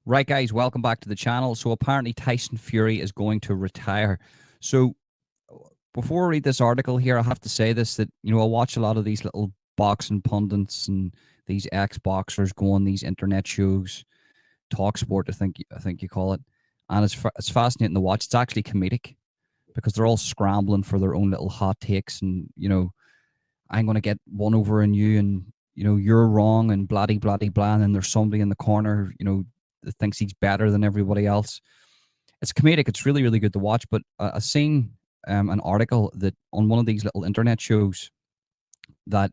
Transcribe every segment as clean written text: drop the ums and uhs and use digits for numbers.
Right, guys, welcome back to the channel. So apparently Tyson Fury is going to retire. So before I read this article here, I have to say this, that, I watch a lot of these little boxing pundits and these ex-boxers go on these internet shows, talk sport, I think you call it. And it's fascinating to watch. It's actually comedic because they're all scrambling for their own little hot takes and, I'm going to get one over on you and, you're wrong and bloody, bloody, blah. And then there's somebody in the corner, that thinks he's better than everybody else. It's comedic. It's really, really good to watch. But I seen an article that on one of these little internet shows that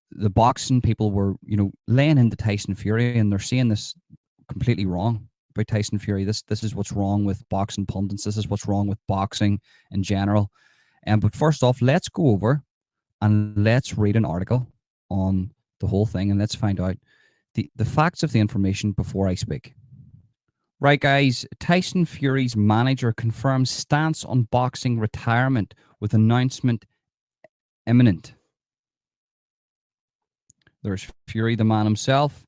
the boxing people were, laying into Tyson Fury, and they're saying this completely wrong about Tyson Fury. This is what's wrong with boxing pundits. This is what's wrong with boxing in general. But first off, let's go over and let's read an article on the whole thing, and let's find out the facts of the information before I speak. Right, guys, Tyson Fury's manager confirms stance on boxing retirement with announcement imminent. There's Fury, the man himself.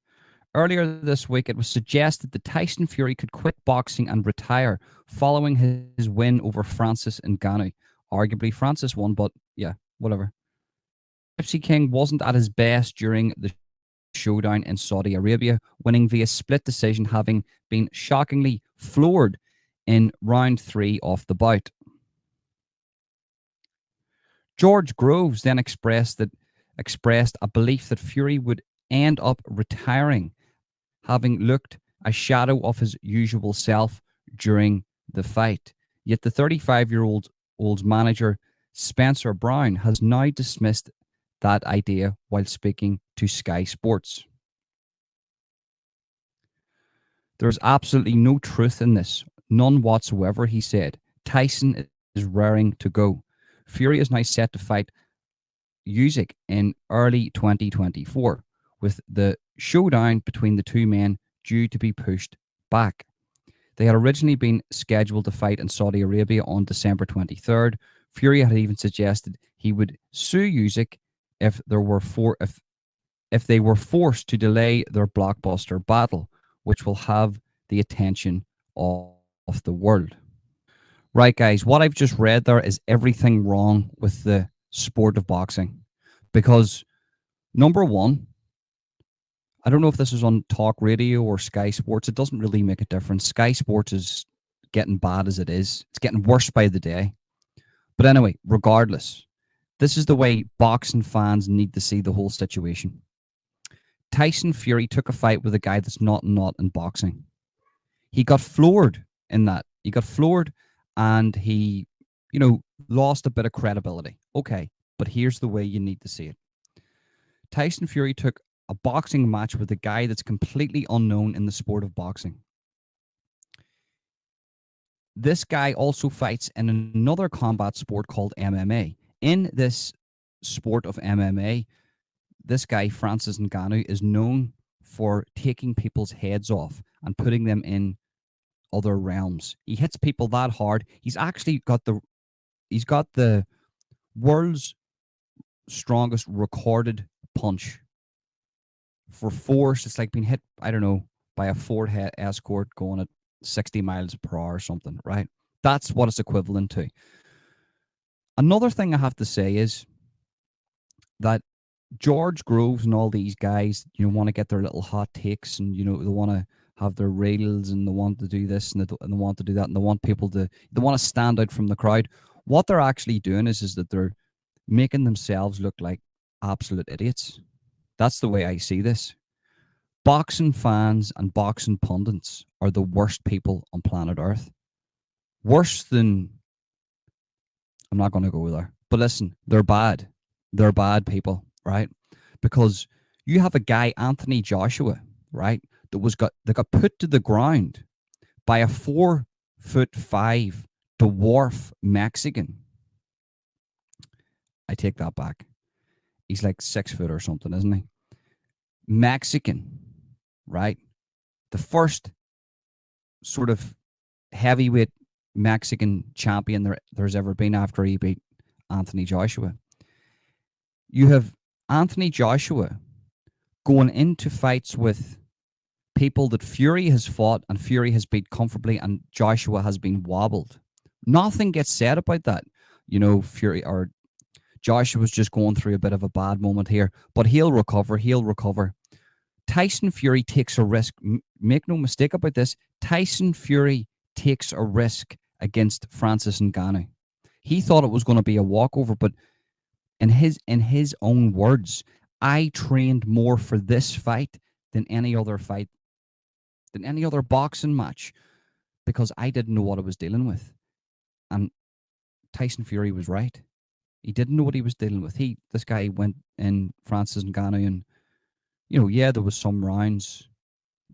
Earlier this week, it was suggested that Tyson Fury could quit boxing and retire following his win over Francis Ngannou. Arguably, Francis won, but yeah, whatever. Gypsy King wasn't at his best during the showdown in Saudi Arabia, winning via split decision, having been shockingly floored in round 3 of the bout. George Groves then expressed a belief that Fury would end up retiring, having looked a shadow of his usual self during the fight. Yet the 35-year-old's manager, Spencer Brown, has now dismissed that idea while speaking to Sky Sports. There's absolutely no truth in this, none whatsoever, he said. Tyson is raring to go. Fury is now set to fight Usyk in early 2024, with the showdown between the two men due to be pushed back. They had originally been scheduled to fight in Saudi Arabia on December 23rd. Fury had even suggested he would sue Usyk if they were forced to delay their blockbuster battle, which will have the attention of the world. Right, guys, what I've just read there is everything wrong with the sport of boxing. Because, number one, I don't know if this is on Talk Radio or Sky Sports. It doesn't really make a difference. Sky Sports is getting bad as it is. It's getting worse by the day. But anyway, regardless, this is the way boxing fans need to see the whole situation. Tyson Fury took a fight with a guy that's not in boxing. He got floored in that. He got floored and he, lost a bit of credibility. Okay, but here's the way you need to see it. Tyson Fury took a boxing match with a guy that's completely unknown in the sport of boxing. This guy also fights in another combat sport called MMA. In this sport of MMA, this guy, Francis Ngannou, is known for taking people's heads off and putting them in other realms. He hits people that hard. He's actually got the world's strongest recorded punch for force. It's like being hit, I don't know, by a Ford Escort going at 60 miles per hour or something, right? That's what it's equivalent to. Another thing I have to say is that George Groves and all these guys, want to get their little hot takes and, they want to have their reels and they want to do this and they want to do that and they want they want to stand out from the crowd. What they're actually doing is that they're making themselves look like absolute idiots. That's the way I see this. Boxing fans and boxing pundits are the worst people on planet Earth. Worse than, I'm not going to go there, but listen, they're bad. They're bad people, right? Because you have a guy, Anthony Joshua, right, that got put to the ground by a 4'5" dwarf Mexican. I take that back. He's like 6 foot or something, isn't he? Mexican, right? The first sort of heavyweight Mexican champion there's ever been after he beat Anthony Joshua. You have Anthony Joshua going into fights with people that Fury has fought and Fury has beat comfortably and Joshua has been wobbled. Nothing gets said about that. Fury or Joshua's just going through a bit of a bad moment here, but he'll recover. He'll recover. Tyson Fury takes a risk. Make no mistake about this. Tyson Fury takes a risk against Francis Ngannou. He thought it was going to be a walkover, but in his own words, I trained more for this fight than any other fight, than any other boxing match, because I didn't know what I was dealing with. And Tyson Fury was right. He didn't know what he was dealing with. This guy went in Francis Ngannou, and there was some rounds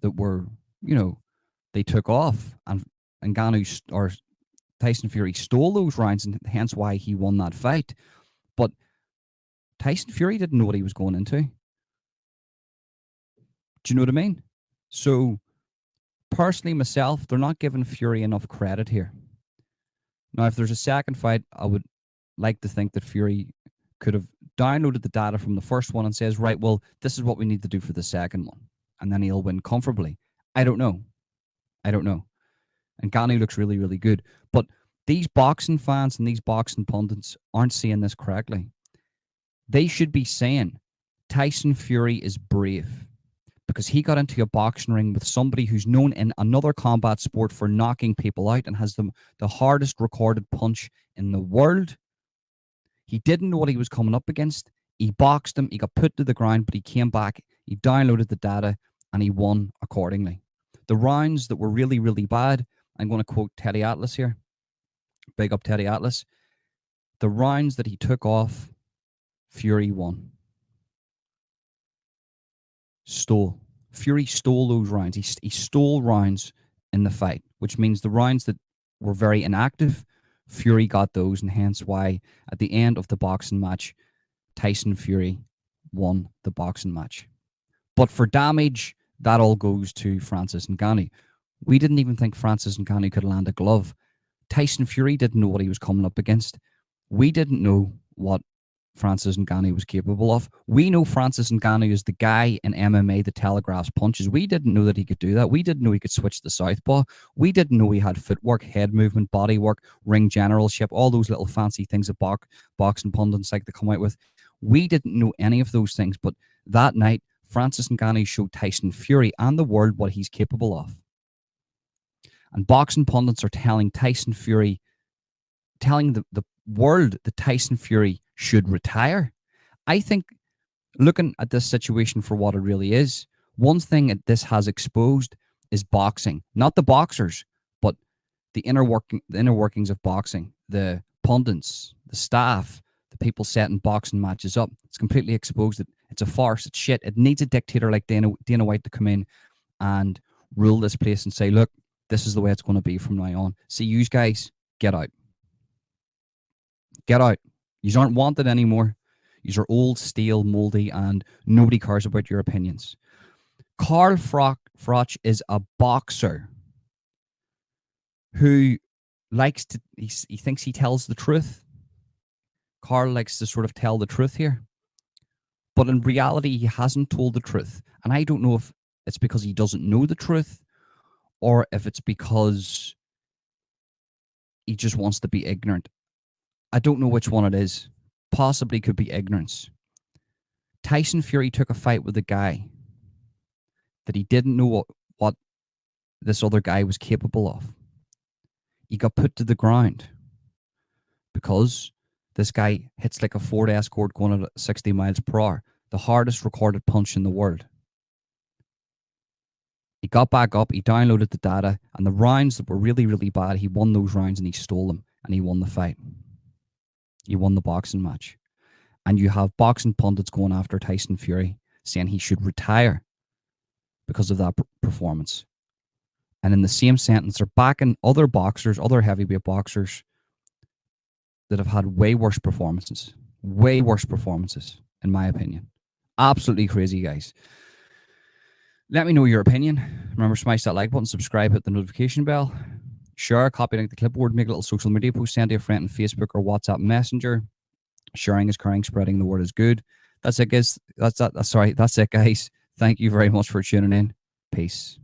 that were, they took off, and Ngannou or Tyson Fury stole those rounds, and hence why he won that fight. But Tyson Fury didn't know what he was going into. Do you know what I mean? So, personally, myself, they're not giving Fury enough credit here. Now, if there's a second fight, I would like to think that Fury could have downloaded the data from the first one and says, right, well, this is what we need to do for the second one. And then he'll win comfortably. I don't know. And Ngannou looks really, really good. But these boxing fans and these boxing pundits aren't seeing this correctly. They should be saying Tyson Fury is brave because he got into a boxing ring with somebody who's known in another combat sport for knocking people out and has the hardest recorded punch in the world. He didn't know what he was coming up against. He boxed him. He got put to the ground, but he came back. He downloaded the data, and he won accordingly. The rounds that were really, really bad, I'm going to quote Teddy Atlas here. Big up Teddy Atlas. The rounds that he took off, Fury won. Fury stole those rounds. He stole rounds in the fight, which means the rounds that were very inactive, Fury got those, and hence why at the end of the boxing match, Tyson Fury won the boxing match. But for damage, that all goes to Francis Ngannou. We didn't even think Francis Ngannou could land a glove. Tyson Fury didn't know what he was coming up against. We didn't know what Francis Ngannou was capable of. We know Francis Ngannou is the guy in MMA that telegraphs punches. We didn't know that he could do that. We didn't know he could switch the southpaw. We didn't know he had footwork, head movement, body work, ring generalship, all those little fancy things that boxing pundits like to come out with. We didn't know any of those things. But that night, Francis Ngannou showed Tyson Fury and the world what he's capable of. And boxing pundits are telling Tyson Fury, telling the world that Tyson Fury should retire. I think, looking at this situation for what it really is, one thing that this has exposed is boxing. Not the boxers, but the inner workings of boxing. The pundits, the staff, the people setting boxing matches up. It's completely exposed that it's a farce. It's shit. It needs a dictator like Dana White to come in and rule this place and say, look, this is the way it's going to be from now on. See, you guys, get out. Get out. You aren't wanted anymore. You are old, stale, moldy, and nobody cares about your opinions. Carl Froch is a boxer who likes to, he thinks he tells the truth. Carl likes to sort of tell the truth here. But in reality, he hasn't told the truth. And I don't know if it's because he doesn't know the truth or if it's because he just wants to be ignorant. I don't know which one it is. Possibly could be ignorance. Tyson Fury took a fight with a guy that he didn't know what this other guy was capable of. He got put to the ground because this guy hits like a Ford Escort going at 60 miles per hour, the hardest recorded punch in the world. He got back up, he downloaded the data, and the rounds that were really, really bad, he won those rounds and he stole them, and he won the fight. He won the boxing match. And you have boxing pundits going after Tyson Fury, saying he should retire because of that performance. And in the same sentence, they're backing other boxers, other heavyweight boxers that have had way worse performances, in my opinion. Absolutely crazy, guys. Let me know your opinion. Remember, smash that like button, subscribe, hit the notification bell, share, copy link the clipboard, make a little social media post, send to a friend on Facebook or WhatsApp Messenger. Sharing is caring, spreading the word is good. That's it, guys. That's it, guys. Thank you very much for tuning in. Peace.